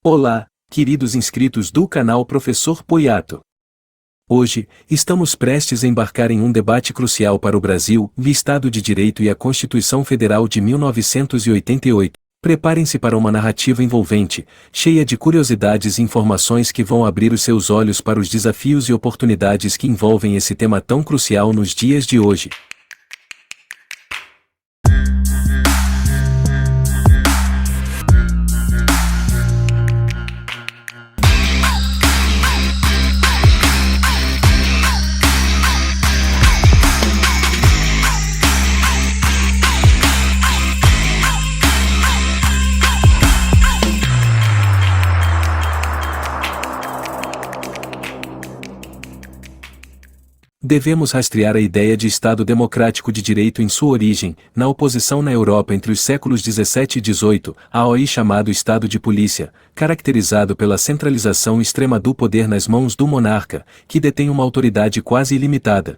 Olá, queridos inscritos do canal Professor Poiato. Hoje, estamos prestes a embarcar em um debate crucial para o Brasil, o Estado de Direito e a Constituição Federal de 1988. Preparem-se para uma narrativa envolvente, cheia de curiosidades e informações que vão abrir os seus olhos para os desafios e oportunidades que envolvem esse tema tão crucial nos dias de hoje. Devemos rastrear a ideia de Estado democrático de direito em sua origem, na oposição na Europa entre os séculos 17 e 18, ao aí chamado Estado de Polícia, caracterizado pela centralização extrema do poder nas mãos do monarca, que detém uma autoridade quase ilimitada.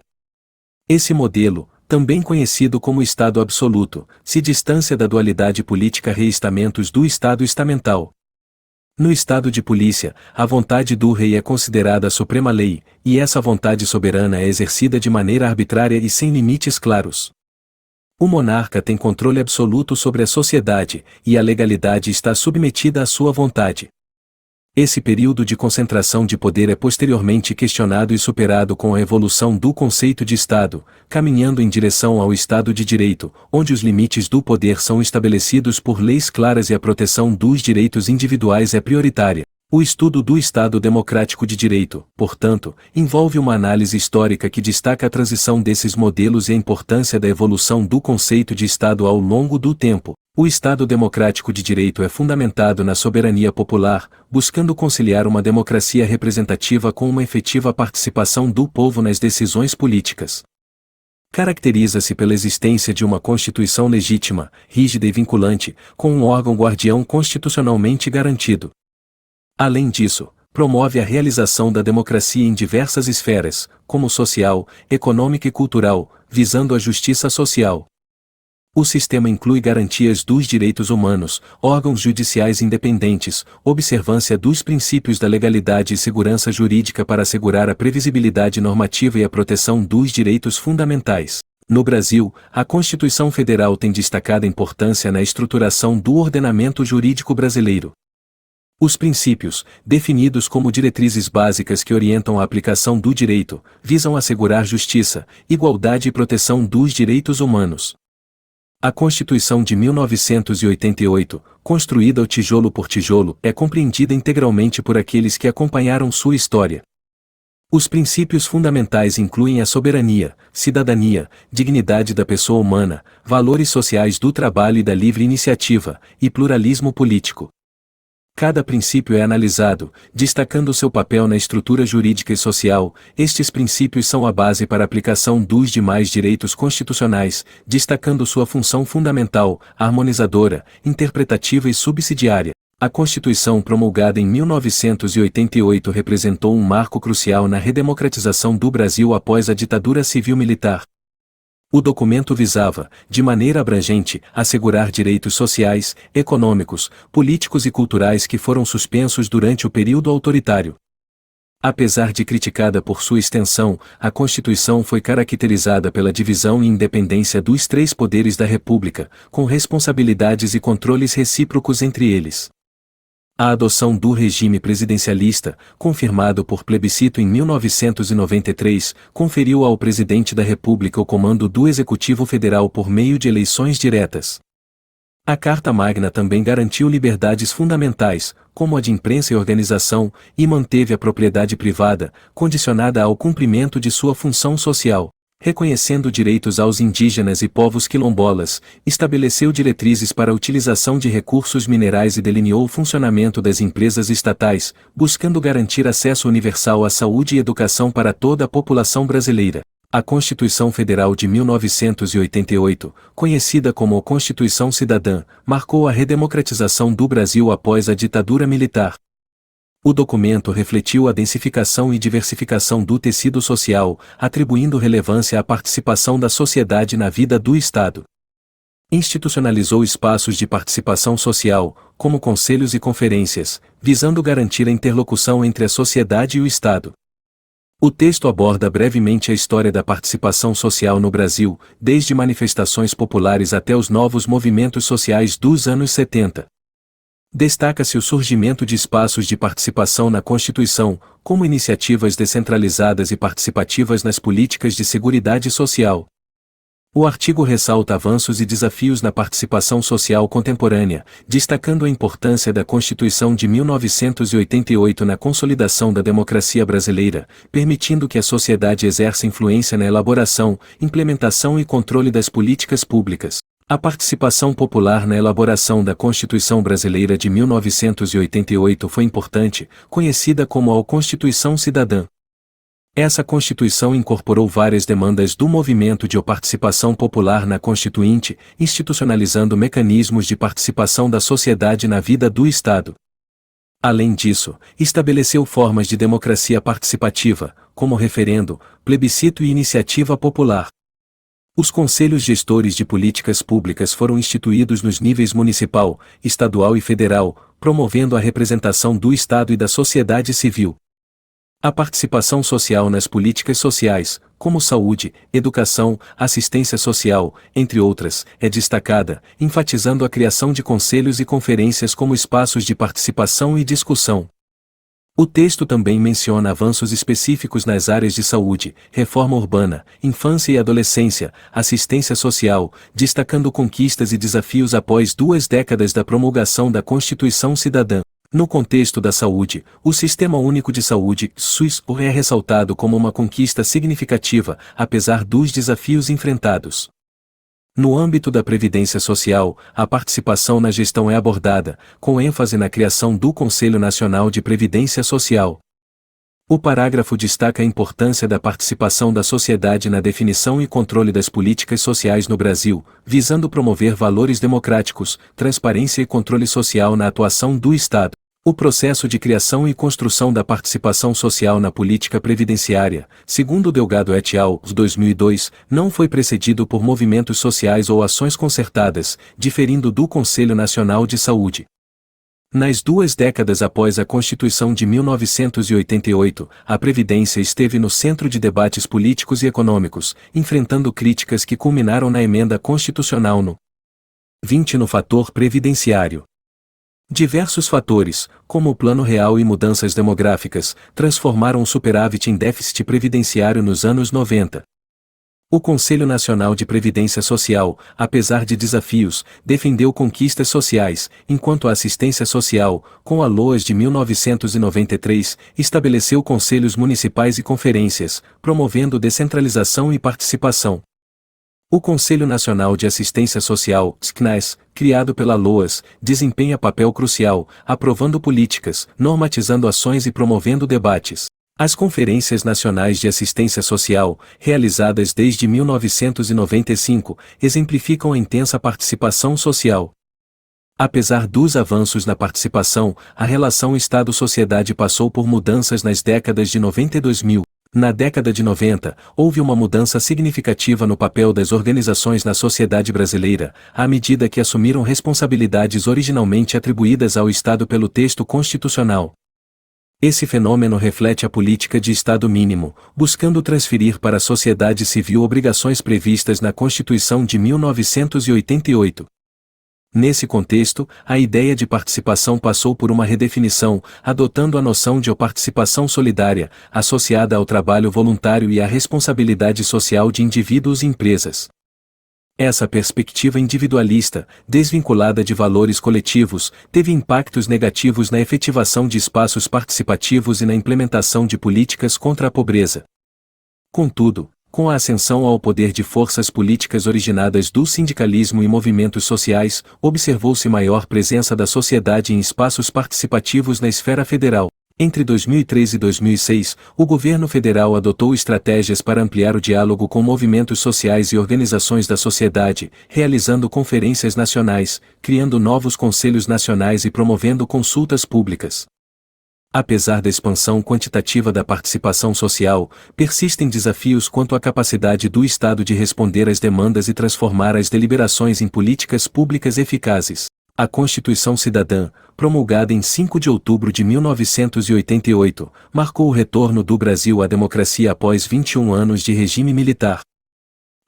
Esse modelo, também conhecido como Estado absoluto, se distancia da dualidade política-reestamentos do Estado estamental. No Estado de Polícia, a vontade do rei é considerada a suprema lei, e essa vontade soberana é exercida de maneira arbitrária e sem limites claros. O monarca tem controle absoluto sobre a sociedade, e a legalidade está submetida à sua vontade. Esse período de concentração de poder é posteriormente questionado e superado com a evolução do conceito de Estado, caminhando em direção ao Estado de Direito, onde os limites do poder são estabelecidos por leis claras e a proteção dos direitos individuais é prioritária. O estudo do Estado democrático de direito, portanto, envolve uma análise histórica que destaca a transição desses modelos e a importância da evolução do conceito de Estado ao longo do tempo. O Estado democrático de direito é fundamentado na soberania popular, buscando conciliar uma democracia representativa com uma efetiva participação do povo nas decisões políticas. Caracteriza-se pela existência de uma Constituição legítima, rígida e vinculante, com um órgão guardião constitucionalmente garantido. Além disso, promove a realização da democracia em diversas esferas, como social, econômica e cultural, visando a justiça social. O sistema inclui garantias dos direitos humanos, órgãos judiciais independentes, observância dos princípios da legalidade e segurança jurídica para assegurar a previsibilidade normativa e a proteção dos direitos fundamentais. No Brasil, a Constituição Federal tem destacada importância na estruturação do ordenamento jurídico brasileiro. Os princípios, definidos como diretrizes básicas que orientam a aplicação do direito, visam assegurar justiça, igualdade e proteção dos direitos humanos. A Constituição de 1988, construída tijolo por tijolo, é compreendida integralmente por aqueles que acompanharam sua história. Os princípios fundamentais incluem a soberania, cidadania, dignidade da pessoa humana, valores sociais do trabalho e da livre iniciativa, e pluralismo político. Cada princípio é analisado, destacando seu papel na estrutura jurídica e social. Estes princípios são a base para a aplicação dos demais direitos constitucionais, destacando sua função fundamental, harmonizadora, interpretativa e subsidiária. A Constituição promulgada em 1988 representou um marco crucial na redemocratização do Brasil após a ditadura civil-militar. O documento visava, de maneira abrangente, assegurar direitos sociais, econômicos, políticos e culturais que foram suspensos durante o período autoritário. Apesar de criticada por sua extensão, a Constituição foi caracterizada pela divisão e independência dos três poderes da República, com responsabilidades e controles recíprocos entre eles. A adoção do regime presidencialista, confirmado por plebiscito em 1993, conferiu ao presidente da República o comando do Executivo Federal por meio de eleições diretas. A Carta Magna também garantiu liberdades fundamentais, como a de imprensa e organização, e manteve a propriedade privada, condicionada ao cumprimento de sua função social. Reconhecendo direitos aos indígenas e povos quilombolas, estabeleceu diretrizes para a utilização de recursos minerais e delineou o funcionamento das empresas estatais, buscando garantir acesso universal à saúde e educação para toda a população brasileira. A Constituição Federal de 1988, conhecida como Constituição Cidadã, marcou a redemocratização do Brasil após a ditadura militar. O documento refletiu a densificação e diversificação do tecido social, atribuindo relevância à participação da sociedade na vida do Estado. Institucionalizou espaços de participação social, como conselhos e conferências, visando garantir a interlocução entre a sociedade e o Estado. O texto aborda brevemente a história da participação social no Brasil, desde manifestações populares até os novos movimentos sociais dos anos 70. Destaca-se o surgimento de espaços de participação na Constituição, como iniciativas descentralizadas e participativas nas políticas de seguridade social. O artigo ressalta avanços e desafios na participação social contemporânea, destacando a importância da Constituição de 1988 na consolidação da democracia brasileira, permitindo que a sociedade exerça influência na elaboração, implementação e controle das políticas públicas. A participação popular na elaboração da Constituição Brasileira de 1988 foi importante, conhecida como a Constituição Cidadã. Essa Constituição incorporou várias demandas do movimento de participação popular na Constituinte, institucionalizando mecanismos de participação da sociedade na vida do Estado. Além disso, estabeleceu formas de democracia participativa, como referendo, plebiscito e iniciativa popular. Os conselhos gestores de políticas públicas foram instituídos nos níveis municipal, estadual e federal, promovendo a representação do Estado e da sociedade civil. A participação social nas políticas sociais, como saúde, educação, assistência social, entre outras, é destacada, enfatizando a criação de conselhos e conferências como espaços de participação e discussão. O texto também menciona avanços específicos nas áreas de saúde, reforma urbana, infância e adolescência, assistência social, destacando conquistas e desafios após 2 décadas da promulgação da Constituição Cidadã. No contexto da saúde, o Sistema Único de Saúde, SUS, é ressaltado como uma conquista significativa, apesar dos desafios enfrentados. No âmbito da Previdência Social, a participação na gestão é abordada, com ênfase na criação do Conselho Nacional de Previdência Social. O parágrafo destaca a importância da participação da sociedade na definição e controle das políticas sociais no Brasil, visando promover valores democráticos, transparência e controle social na atuação do Estado. O processo de criação e construção da participação social na política previdenciária, segundo Delgado et al., 2002, não foi precedido por movimentos sociais ou ações concertadas, diferindo do Conselho Nacional de Saúde. Nas 2 décadas após a Constituição de 1988, a Previdência esteve no centro de debates políticos e econômicos, enfrentando críticas que culminaram na emenda constitucional no 20 no fator previdenciário. Diversos fatores, como o Plano Real e mudanças demográficas, transformaram o superávit em déficit previdenciário nos anos 90. O Conselho Nacional de Previdência Social, apesar de desafios, defendeu conquistas sociais, enquanto a assistência social, com a LOAS de 1993, estabeleceu conselhos municipais e conferências, promovendo descentralização e participação. O Conselho Nacional de Assistência Social, CNAS, criado pela LOAS, desempenha papel crucial, aprovando políticas, normatizando ações e promovendo debates. As Conferências Nacionais de Assistência Social, realizadas desde 1995, exemplificam a intensa participação social. Apesar dos avanços na participação, a relação Estado-sociedade passou por mudanças nas décadas de 90 e 2000. Na década de 90, houve uma mudança significativa no papel das organizações na sociedade brasileira, à medida que assumiram responsabilidades originalmente atribuídas ao Estado pelo texto constitucional. Esse fenômeno reflete a política de Estado mínimo, buscando transferir para a sociedade civil obrigações previstas na Constituição de 1988. Nesse contexto, a ideia de participação passou por uma redefinição, adotando a noção de participação solidária, associada ao trabalho voluntário e à responsabilidade social de indivíduos e empresas. Essa perspectiva individualista, desvinculada de valores coletivos, teve impactos negativos na efetivação de espaços participativos e na implementação de políticas contra a pobreza. Contudo, com a ascensão ao poder de forças políticas originadas do sindicalismo e movimentos sociais, observou-se maior presença da sociedade em espaços participativos na esfera federal. Entre 2003 e 2006, o governo federal adotou estratégias para ampliar o diálogo com movimentos sociais e organizações da sociedade, realizando conferências nacionais, criando novos conselhos nacionais e promovendo consultas públicas. Apesar da expansão quantitativa da participação social, persistem desafios quanto à capacidade do Estado de responder às demandas e transformar as deliberações em políticas públicas eficazes. A Constituição Cidadã, promulgada em 5 de outubro de 1988, marcou o retorno do Brasil à democracia após 21 anos de regime militar.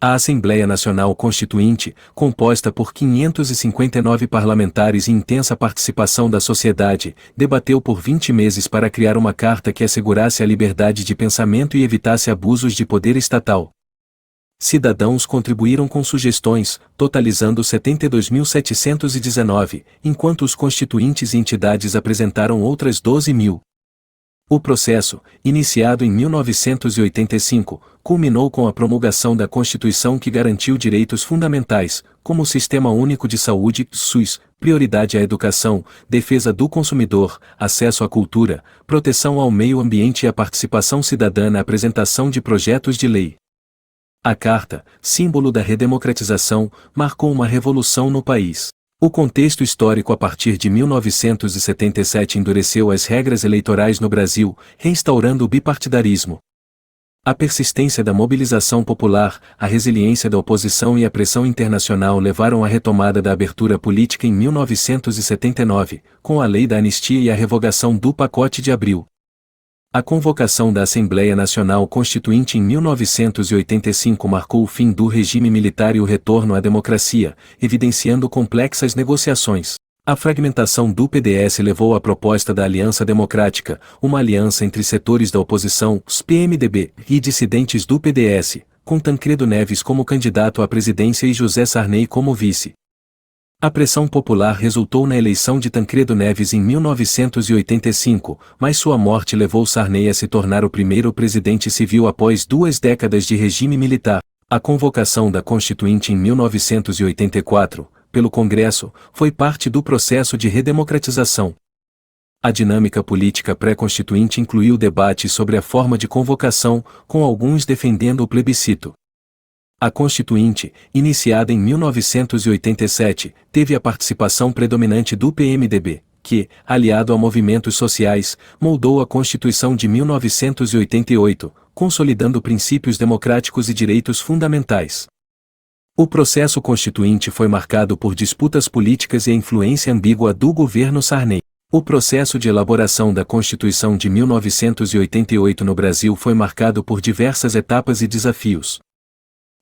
A Assembleia Nacional Constituinte, composta por 559 parlamentares e intensa participação da sociedade, debateu por 20 meses para criar uma carta que assegurasse a liberdade de pensamento e evitasse abusos de poder estatal. Cidadãos contribuíram com sugestões, totalizando 72.719, enquanto os constituintes e entidades apresentaram outras 12.000. O processo, iniciado em 1985, culminou com a promulgação da Constituição que garantiu direitos fundamentais, como o Sistema Único de Saúde, SUS, prioridade à educação, defesa do consumidor, acesso à cultura, proteção ao meio ambiente e a participação cidadã na apresentação de projetos de lei. A Carta, símbolo da redemocratização, marcou uma revolução no país. O contexto histórico a partir de 1977 endureceu as regras eleitorais no Brasil, reinstaurando o bipartidarismo. A persistência da mobilização popular, a resiliência da oposição e a pressão internacional levaram à retomada da abertura política em 1979, com a Lei da Anistia e a revogação do Pacote de Abril. A convocação da Assembleia Nacional Constituinte em 1985 marcou o fim do regime militar e o retorno à democracia, evidenciando complexas negociações. A fragmentação do PDS levou à proposta da Aliança Democrática, uma aliança entre setores da oposição, os PMDB, e dissidentes do PDS, com Tancredo Neves como candidato à presidência e José Sarney como vice. A pressão popular resultou na eleição de Tancredo Neves em 1985, mas sua morte levou Sarney a se tornar o primeiro presidente civil após 2 décadas de regime militar. A convocação da Constituinte em 1984, pelo Congresso, foi parte do processo de redemocratização. A dinâmica política pré-constituinte incluiu debates sobre a forma de convocação, com alguns defendendo o plebiscito. A Constituinte, iniciada em 1987, teve a participação predominante do PMDB, que, aliado a movimentos sociais, moldou a Constituição de 1988, consolidando princípios democráticos e direitos fundamentais. O processo constituinte foi marcado por disputas políticas e a influência ambígua do governo Sarney. O processo de elaboração da Constituição de 1988 no Brasil foi marcado por diversas etapas e desafios.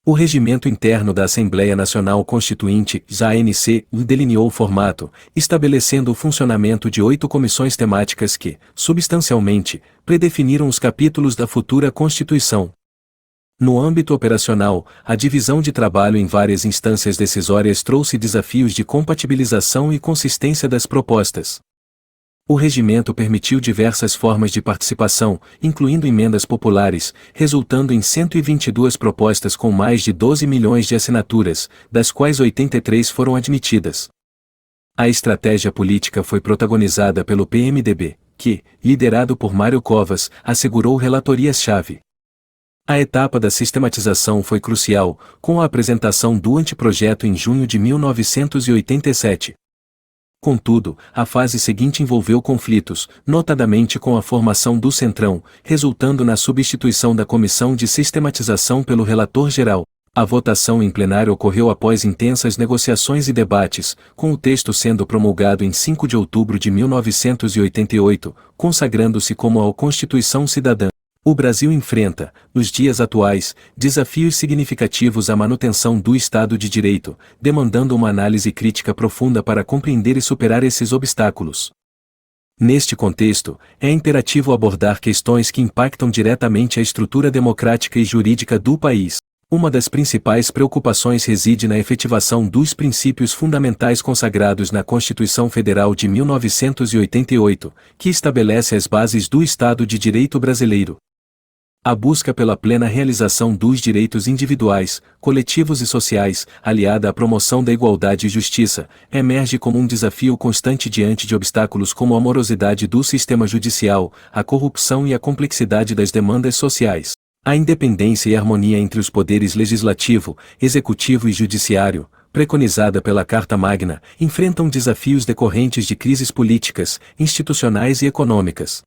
O regimento interno da Assembleia Nacional Constituinte, ANC, delineou o formato, estabelecendo o funcionamento de 8 comissões temáticas que, substancialmente, predefiniram os capítulos da futura Constituição. No âmbito operacional, a divisão de trabalho em várias instâncias decisórias trouxe desafios de compatibilização e consistência das propostas. O regimento permitiu diversas formas de participação, incluindo emendas populares, resultando em 122 propostas com mais de 12 milhões de assinaturas, das quais 83 foram admitidas. A estratégia política foi protagonizada pelo PMDB, que, liderado por Mário Covas, assegurou relatorias-chave. A etapa da sistematização foi crucial, com a apresentação do anteprojeto em junho de 1987. Contudo, a fase seguinte envolveu conflitos, notadamente com a formação do Centrão, resultando na substituição da Comissão de Sistematização pelo relator-geral. A votação em plenário ocorreu após intensas negociações e debates, com o texto sendo promulgado em 5 de outubro de 1988, consagrando-se como a Constituição Cidadã. O Brasil enfrenta, nos dias atuais, desafios significativos à manutenção do Estado de Direito, demandando uma análise crítica profunda para compreender e superar esses obstáculos. Neste contexto, é imperativo abordar questões que impactam diretamente a estrutura democrática e jurídica do país. Uma das principais preocupações reside na efetivação dos princípios fundamentais consagrados na Constituição Federal de 1988, que estabelece as bases do Estado de Direito brasileiro. A busca pela plena realização dos direitos individuais, coletivos e sociais, aliada à promoção da igualdade e justiça, emerge como um desafio constante diante de obstáculos como a morosidade do sistema judicial, a corrupção e a complexidade das demandas sociais. A independência e harmonia entre os poderes legislativo, executivo e judiciário, preconizada pela Carta Magna, enfrentam desafios decorrentes de crises políticas, institucionais e econômicas.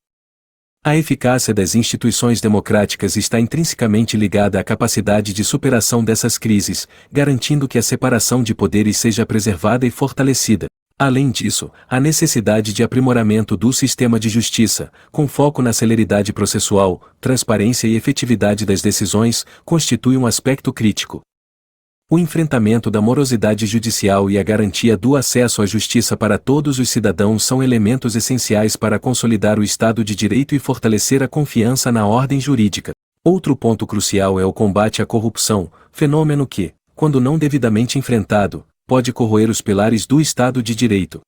A eficácia das instituições democráticas está intrinsecamente ligada à capacidade de superação dessas crises, garantindo que a separação de poderes seja preservada e fortalecida. Além disso, a necessidade de aprimoramento do sistema de justiça, com foco na celeridade processual, transparência e efetividade das decisões, constitui um aspecto crítico. O enfrentamento da morosidade judicial e a garantia do acesso à justiça para todos os cidadãos são elementos essenciais para consolidar o Estado de Direito e fortalecer a confiança na ordem jurídica. Outro ponto crucial é o combate à corrupção, fenômeno que, quando não devidamente enfrentado, pode corroer os pilares do Estado de Direito.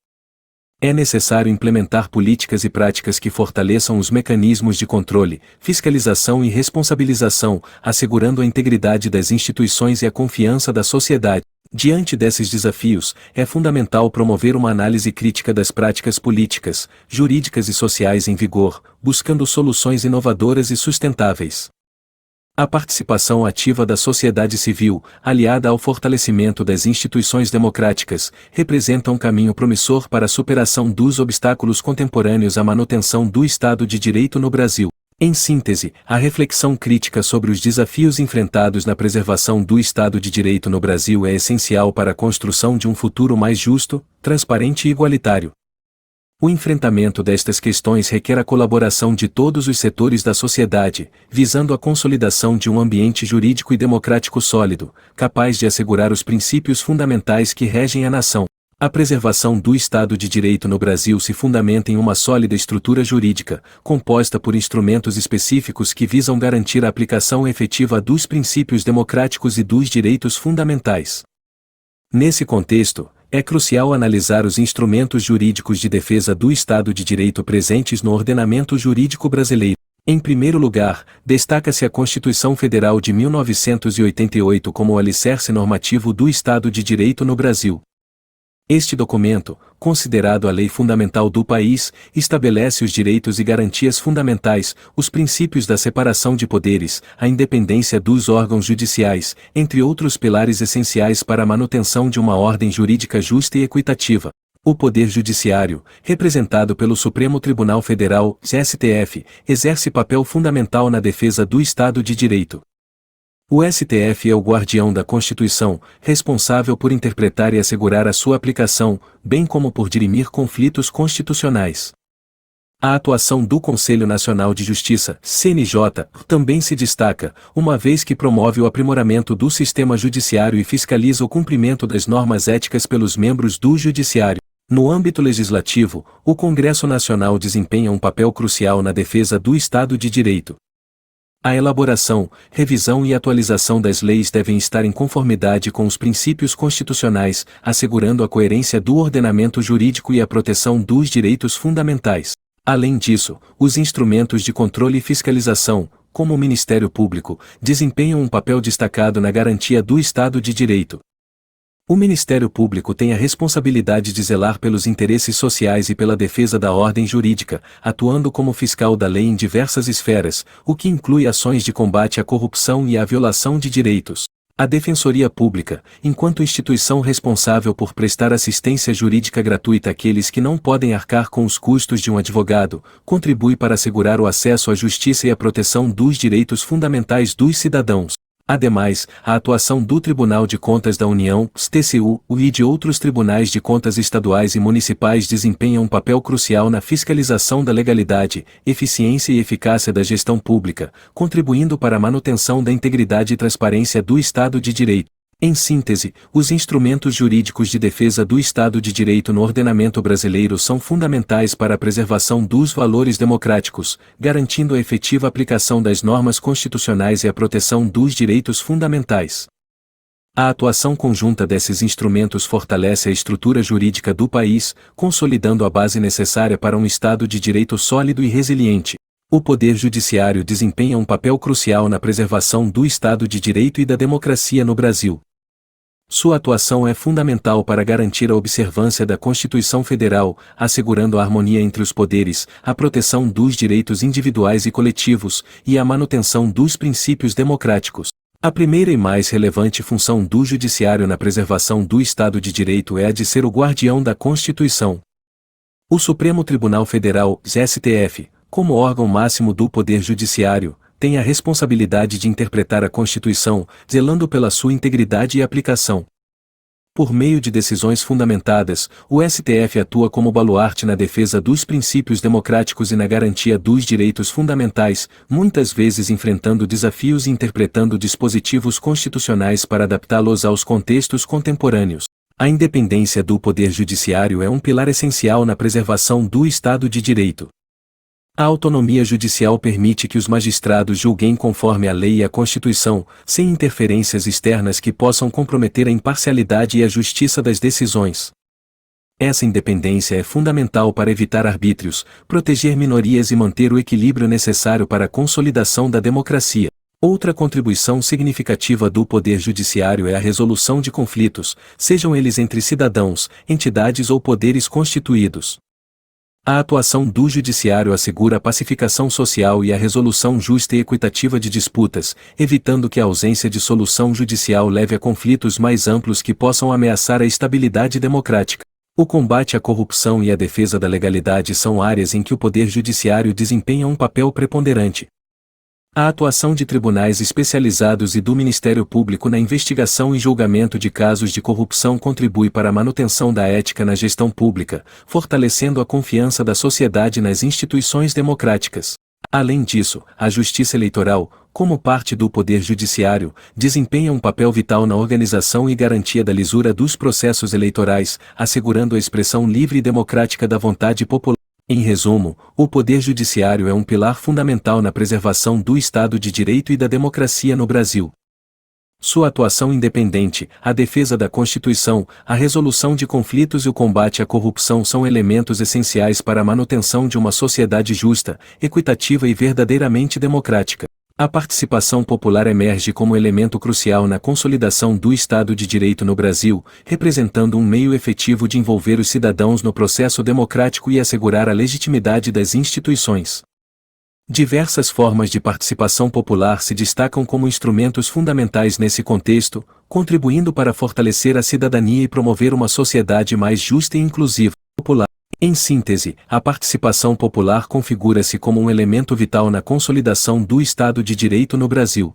É necessário implementar políticas e práticas que fortaleçam os mecanismos de controle, fiscalização e responsabilização, assegurando a integridade das instituições e a confiança da sociedade. Diante desses desafios, é fundamental promover uma análise crítica das práticas políticas, jurídicas e sociais em vigor, buscando soluções inovadoras e sustentáveis. A participação ativa da sociedade civil, aliada ao fortalecimento das instituições democráticas, representa um caminho promissor para a superação dos obstáculos contemporâneos à manutenção do Estado de Direito no Brasil. Em síntese, a reflexão crítica sobre os desafios enfrentados na preservação do Estado de Direito no Brasil é essencial para a construção de um futuro mais justo, transparente e igualitário. O enfrentamento destas questões requer a colaboração de todos os setores da sociedade, visando a consolidação de um ambiente jurídico e democrático sólido, capaz de assegurar os princípios fundamentais que regem a nação. A preservação do Estado de Direito no Brasil se fundamenta em uma sólida estrutura jurídica, composta por instrumentos específicos que visam garantir a aplicação efetiva dos princípios democráticos e dos direitos fundamentais. Nesse contexto, é crucial analisar os instrumentos jurídicos de defesa do Estado de Direito presentes no ordenamento jurídico brasileiro. Em primeiro lugar, destaca-se a Constituição Federal de 1988 como o alicerce normativo do Estado de Direito no Brasil. Este documento, considerado a lei fundamental do país, estabelece os direitos e garantias fundamentais, os princípios da separação de poderes, a independência dos órgãos judiciais, entre outros pilares essenciais para a manutenção de uma ordem jurídica justa e equitativa. O Poder Judiciário, representado pelo Supremo Tribunal Federal, STF, exerce papel fundamental na defesa do Estado de Direito. O STF é o guardião da Constituição, responsável por interpretar e assegurar a sua aplicação, bem como por dirimir conflitos constitucionais. A atuação do Conselho Nacional de Justiça, CNJ, também se destaca, uma vez que promove o aprimoramento do sistema judiciário e fiscaliza o cumprimento das normas éticas pelos membros do Judiciário. No âmbito legislativo, o Congresso Nacional desempenha um papel crucial na defesa do Estado de Direito. A elaboração, revisão e atualização das leis devem estar em conformidade com os princípios constitucionais, assegurando a coerência do ordenamento jurídico e a proteção dos direitos fundamentais. Além disso, os instrumentos de controle e fiscalização, como o Ministério Público, desempenham um papel destacado na garantia do Estado de Direito. O Ministério Público tem a responsabilidade de zelar pelos interesses sociais e pela defesa da ordem jurídica, atuando como fiscal da lei em diversas esferas, o que inclui ações de combate à corrupção e à violação de direitos. A Defensoria Pública, enquanto instituição responsável por prestar assistência jurídica gratuita àqueles que não podem arcar com os custos de um advogado, contribui para assegurar o acesso à justiça e a proteção dos direitos fundamentais dos cidadãos. Ademais, a atuação do Tribunal de Contas da União, TCU, e de outros tribunais de contas estaduais e municipais desempenha um papel crucial na fiscalização da legalidade, eficiência e eficácia da gestão pública, contribuindo para a manutenção da integridade e transparência do Estado de Direito. Em síntese, os instrumentos jurídicos de defesa do Estado de Direito no ordenamento brasileiro são fundamentais para a preservação dos valores democráticos, garantindo a efetiva aplicação das normas constitucionais e a proteção dos direitos fundamentais. A atuação conjunta desses instrumentos fortalece a estrutura jurídica do país, consolidando a base necessária para um Estado de Direito sólido e resiliente. O Poder Judiciário desempenha um papel crucial na preservação do Estado de Direito e da democracia no Brasil. Sua atuação é fundamental para garantir a observância da Constituição Federal, assegurando a harmonia entre os poderes, a proteção dos direitos individuais e coletivos, e a manutenção dos princípios democráticos. A primeira e mais relevante função do Judiciário na preservação do Estado de Direito é a de ser o guardião da Constituição. O Supremo Tribunal Federal, STF, como órgão máximo do Poder Judiciário, tem a responsabilidade de interpretar a Constituição, zelando pela sua integridade e aplicação. Por meio de decisões fundamentadas, o STF atua como baluarte na defesa dos princípios democráticos e na garantia dos direitos fundamentais, muitas vezes enfrentando desafios e interpretando dispositivos constitucionais para adaptá-los aos contextos contemporâneos. A independência do Poder Judiciário é um pilar essencial na preservação do Estado de Direito. A autonomia judicial permite que os magistrados julguem conforme a lei e a Constituição, sem interferências externas que possam comprometer a imparcialidade e a justiça das decisões. Essa independência é fundamental para evitar arbítrios, proteger minorias e manter o equilíbrio necessário para a consolidação da democracia. Outra contribuição significativa do Poder Judiciário é a resolução de conflitos, sejam eles entre cidadãos, entidades ou poderes constituídos. A atuação do Judiciário assegura a pacificação social e a resolução justa e equitativa de disputas, evitando que a ausência de solução judicial leve a conflitos mais amplos que possam ameaçar a estabilidade democrática. O combate à corrupção e a defesa da legalidade são áreas em que o Poder Judiciário desempenha um papel preponderante. A atuação de tribunais especializados e do Ministério Público na investigação e julgamento de casos de corrupção contribui para a manutenção da ética na gestão pública, fortalecendo a confiança da sociedade nas instituições democráticas. Além disso, a Justiça Eleitoral, como parte do Poder Judiciário, desempenha um papel vital na organização e garantia da lisura dos processos eleitorais, assegurando a expressão livre e democrática da vontade popular. Em resumo, o Poder Judiciário é um pilar fundamental na preservação do Estado de Direito e da democracia no Brasil. Sua atuação independente, a defesa da Constituição, a resolução de conflitos e o combate à corrupção são elementos essenciais para a manutenção de uma sociedade justa, equitativa e verdadeiramente democrática. A participação popular emerge como elemento crucial na consolidação do Estado de Direito no Brasil, representando um meio efetivo de envolver os cidadãos no processo democrático e assegurar a legitimidade das instituições. Diversas formas de participação popular se destacam como instrumentos fundamentais nesse contexto, contribuindo para fortalecer a cidadania e promover uma sociedade mais justa e inclusiva. Popular. Em síntese, a participação popular configura-se como um elemento vital na consolidação do Estado de Direito no Brasil.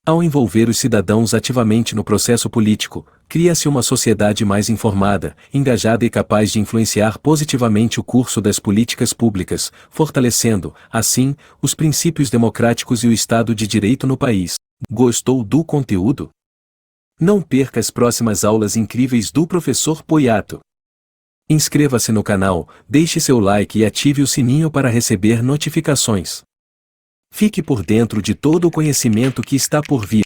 Ao envolver os cidadãos ativamente no processo político, cria-se uma sociedade mais informada, engajada e capaz de influenciar positivamente o curso das políticas públicas, fortalecendo, assim, os princípios democráticos e o Estado de Direito no país. Gostou do conteúdo? Não perca as próximas aulas incríveis do Professor Poiato. Inscreva-se no canal, deixe seu like e ative o sininho para receber notificações. Fique por dentro de todo o conhecimento que está por vir.